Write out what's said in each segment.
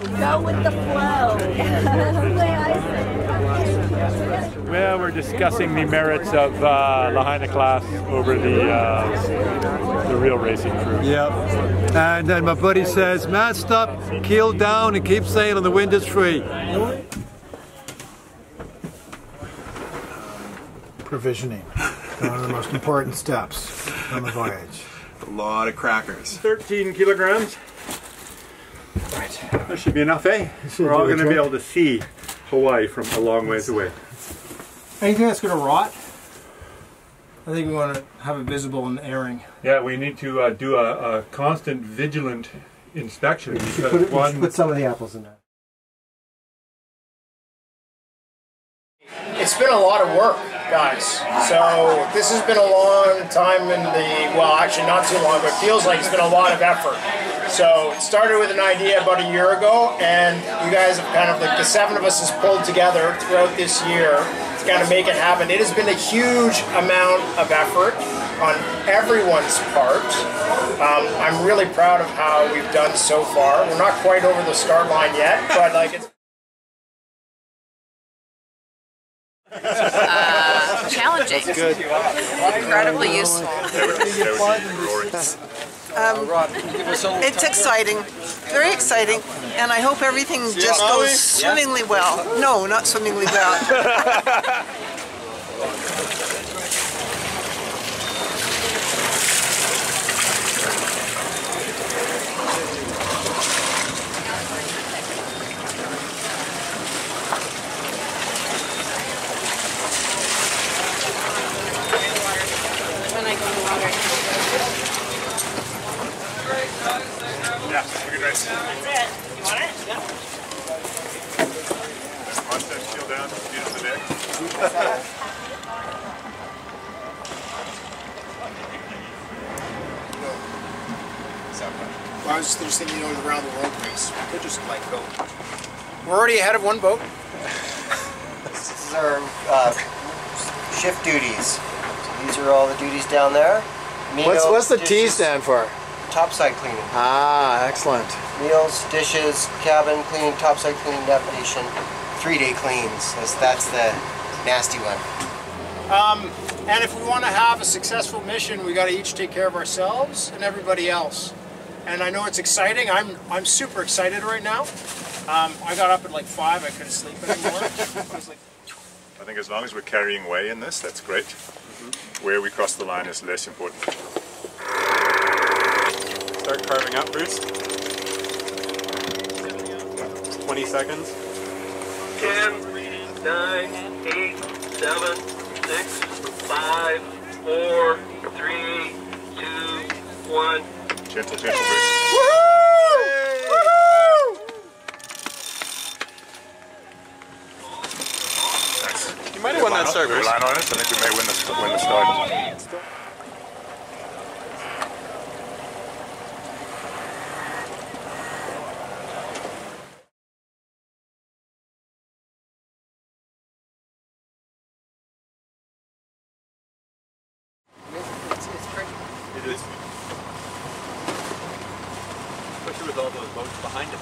Go with the flow. That's the way I say it. Well, we're discussing the merits of Lahaina class over the real racing crew. Yep. And then my buddy says, mast up, keel down, and keep sailing. The wind is free. Provisioning. One of the most important steps on the voyage. A lot of crackers. 13 kilograms. Right. That should be enough, eh? We're all going to be able to see Hawaii from a long ways away. Anything that's going to rot, I think we want to have it visible in the airing. Yeah, we need to do a constant, vigilant inspection. We should put some of the apples in there. It's been a lot of work, guys. So this has been a long time in the, well, actually not too long, but it feels like it's been a lot of effort. So it started with an idea about a year ago, and you guys have kind of, like the 7 of us has pulled together throughout this year to kind of make it happen. It has been a huge amount of effort on everyone's part. I'm really proud of how we've done so far. We're not quite over the start line yet, but like it's challenging. Good. Incredibly useful. It's exciting, very exciting, and I hope everything just goes swimmingly well. No, not swimmingly well. When I go in the water. Yeah, good race. That's it. You want it? Yeah. Watch that keel down, feet on the deck. I was just thinking, you know, around the world race. We could just like go. We're already ahead of one boat. This is our shift duties. So these are all the duties down there. Meals, What's the T dishes, stand for? Topside cleaning. Ah, excellent. Meals, dishes, cabin cleaning, topside cleaning, navigation, 3-day cleans. That's the nasty one. And if we want to have a successful mission, we got to each take care of ourselves and everybody else. And I know it's exciting. I'm super excited right now. I got up at like 5. I couldn't sleep anymore. I think as long as we're carrying way in this, that's great. Where we cross the line is less important. Start carving up, Bruce. 20 seconds. 10, 9, 8, 7, 6, 5, 4, 3, 2, 1. Gentle, gentle, Bruce. Woohoo! Nice. You might have won that start, Bruce. Line on it. I think we may win the start. It is. Especially with all those boats behind it.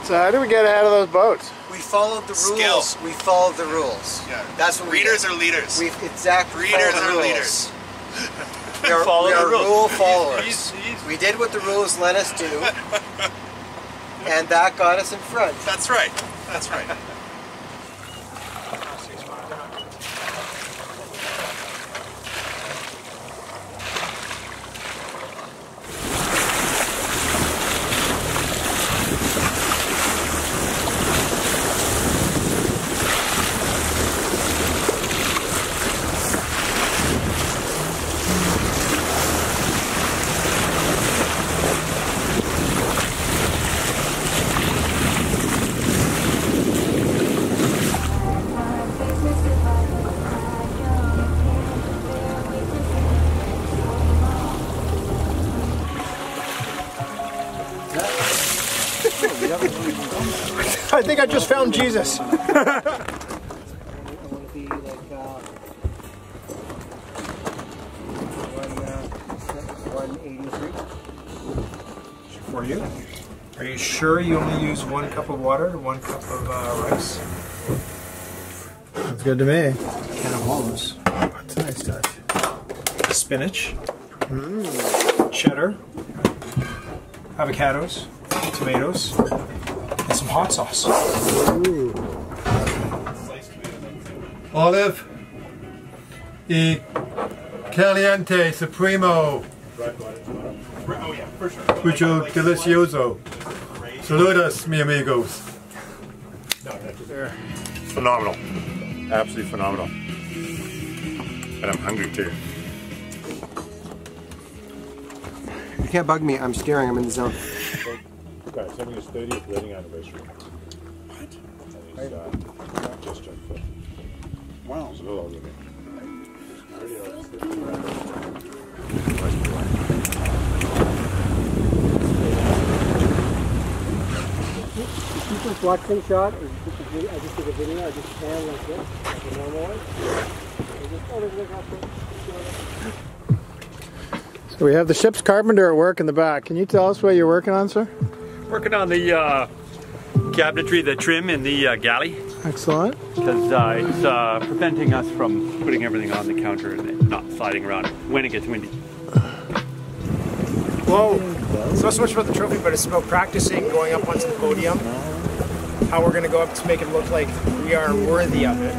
So how do we get ahead of those boats? We followed the rules. Skill. We followed the rules. Yeah. That's what Readers we did. are leaders. We exactly Readers follow the are rules. leaders. We are, Follow we the are rules. rule followers. He's- We did what the rules let us do, and that got us in front. That's right. That's right. I think I just found Jesus. For you? Are you sure you only use 1 cup of water to 1 cup of rice? That's good to me. Can of olives. That's a nice touch. Spinach. Cheddar. Avocados. Tomatoes. And some hot sauce. Ooh. Olive. E caliente supremo. Oh yeah, for sure. Mucho delicioso. Saludos, mi amigos. Phenomenal. Absolutely phenomenal. And I'm hungry too. You can't bug me. I'm steering. I'm in the zone. Guys, having his 30th wedding anniversary. What? And he's just turned 50. Wow. He's a little older than me. Just watching shot, or I just did a video, I just pan like this, like a normal one. So we have the ship's carpenter at work in the back. Can you tell us what you're working on, sir? Working on the cabinetry, the trim in the galley. Excellent. Because it's preventing us from putting everything on the counter and it not sliding around when it gets windy. Whoa! It's not so much about the trophy, but it's about practicing going up onto the podium. How we're going to go up to make it look like we are worthy of it.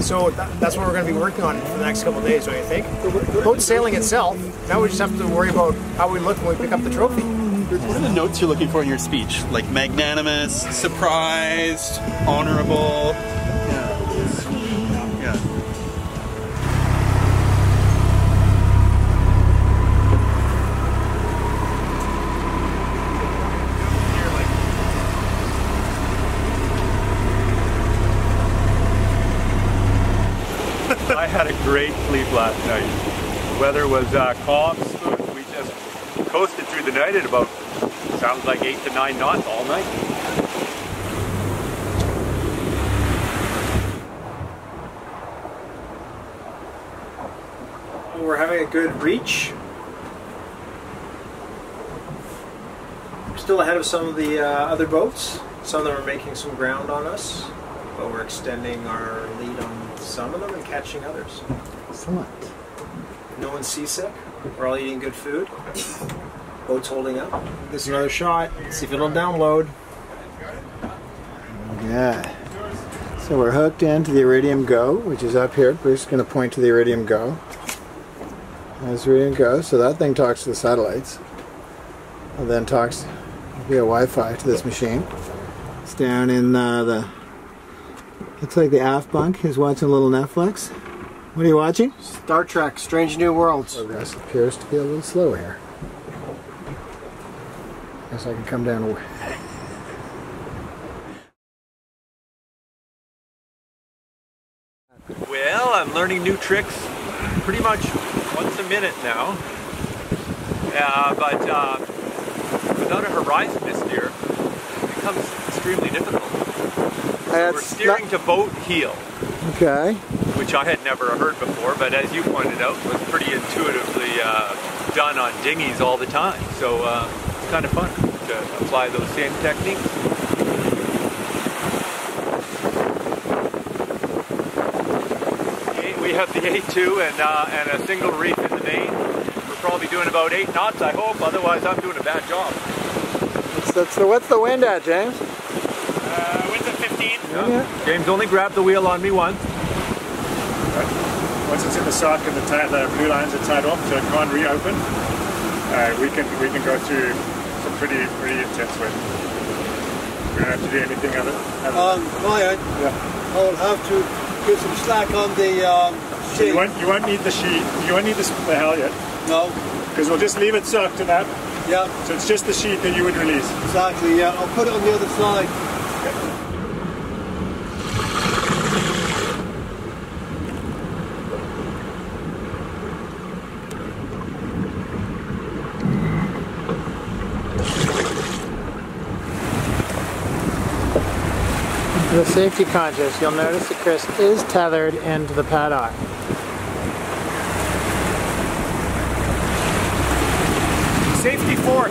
So that's what we're going to be working on for the next couple of days, don't you think? The boat's sailing itself. Now we just have to worry about how we look when we pick up the trophy. What are the notes you're looking for in your speech? Like magnanimous, surprised, honorable? Yeah. I had a great sleep last night. The weather was calm, smooth. We just coasted through the night at about, sounds like 8 to 9 knots all night. We're having a good reach. We're still ahead of some of the other boats. Some of them are making some ground on us, but we're extending our lead on some of them and catching others. Excellent. No one's seasick. We're all eating good food. Boat's holding up. This is another shot. See if it'll download. Yeah. So we're hooked into the Iridium Go, which is up here. Bruce is going to point to the Iridium Go. There's the Iridium Go. So that thing talks to the satellites. And then talks via Wi-Fi to this machine. It's down in the... Looks like the aft bunk. He's watching a little Netflix. What are you watching? Star Trek, Strange New Worlds. Progress appears to be a little slow here. Guess I can come down. Well, I'm learning new tricks pretty much once a minute now. But without a horizon to steer, it becomes extremely difficult. So we're steering to boat heel. Okay. Which I had never heard before, but as you pointed out, was pretty intuitively done on dinghies all the time. So it's kind of fun to apply those same techniques. We have the A2 and a single reef in the main. We're probably doing about 8 knots, I hope. Otherwise, I'm doing a bad job. What's the wind at, James? Wind's at 15. Yeah. James only grabbed the wheel on me once. Once it's in the sock and the blue lines are tied off, so it can't reopen, we can go through some pretty intense wind. We don't have to do anything other. Ryan, I'll have to get some slack on the sheet. So you won't need the sheet. You won't need the halyard. No. Because we'll just leave it socked to that. Yeah. So it's just the sheet that you would release. Exactly. Yeah. I'll put it on the other side. The safety conscious, you'll notice that Chris is tethered into the paddock. Safety fourth.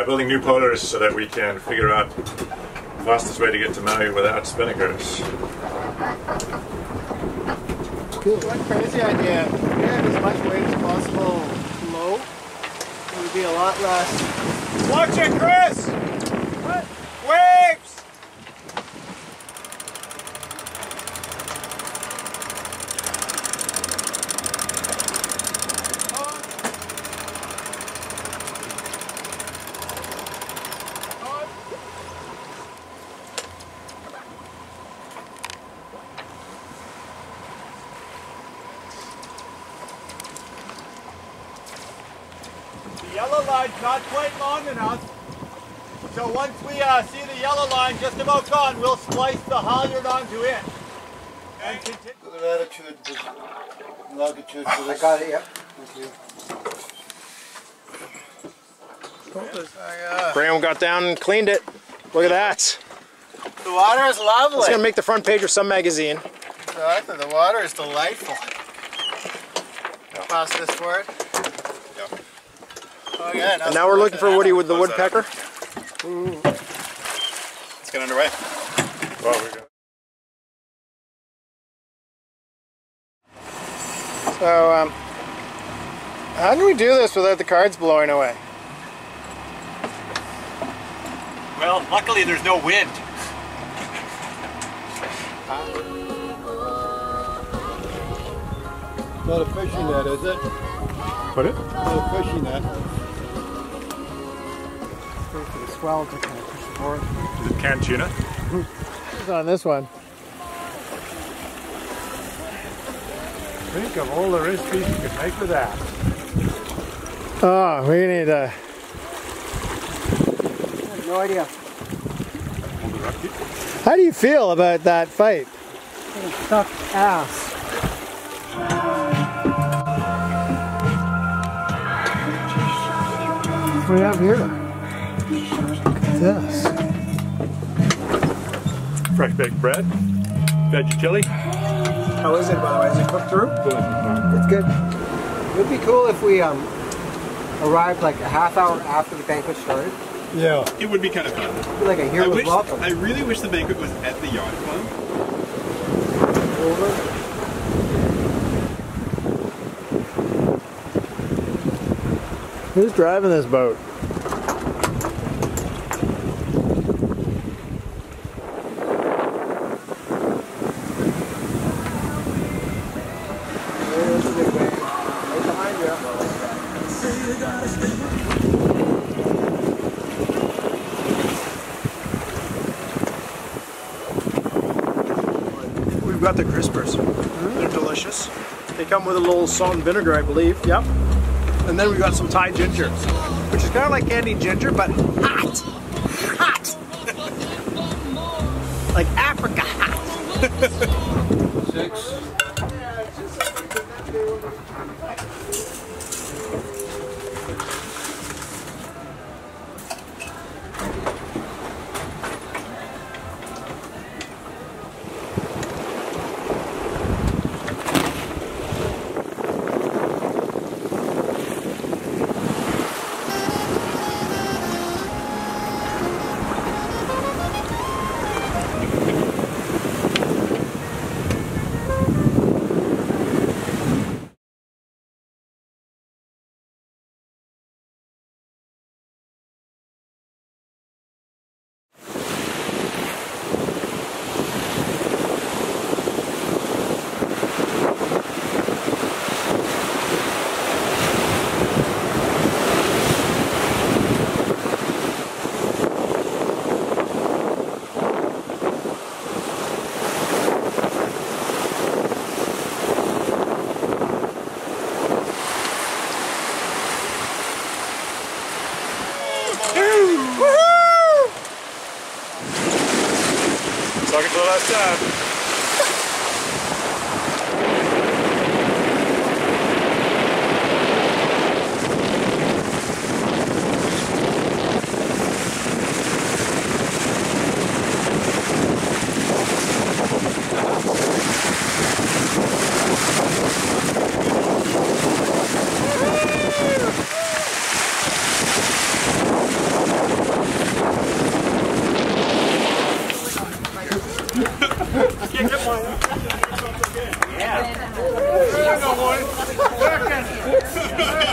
building new polars so that we can figure out the fastest way to get to Maui without spinnakers. One crazy idea. If we had as much weight as possible low, it would be a lot less. Watch it, Chris! What? Waves! The yellow line's not quite long enough. So once we see the yellow line just about gone, we'll splice the halyard onto it. And continue. The latitude, the longitude for this. I got it, yep. Graham got down and cleaned it. Look at that. The water is lovely. It's gonna make the front page of some magazine. Exactly, the water is delightful. Pass this forward. Oh yeah. And now we're looking for Woody with the woodpecker. Let's get underway. Well, we got So, how do we do this without the cards blowing away? Well, luckily there's no wind. Not a fishing net, is it? Put it? Not a fishing net. Wait for the swell to kind of push the board. Is it canned tuna? Who's on this one? Think of all the recipes you could make with that. Oh, we need I have no idea. How do you feel about that fight? Suck ass. What do we have here? Look at this. Fresh baked bread, veggie chili. How is it, by the way? Is it cooked through? It's good. It would be cool if we arrived like a half hour after the banquet started. Yeah. It would be kind of fun. It'd be like a hero's welcome. I really wish the banquet was at the yacht club. Over. Who's driving this boat? We've got the crispers. They're delicious. They come with a little salt and vinegar, I believe. Yep. And then we've got some Thai ginger, which is kind of like candied ginger, but hot. Hot. Like Africa hot. 6. Talking to the last time. minutes.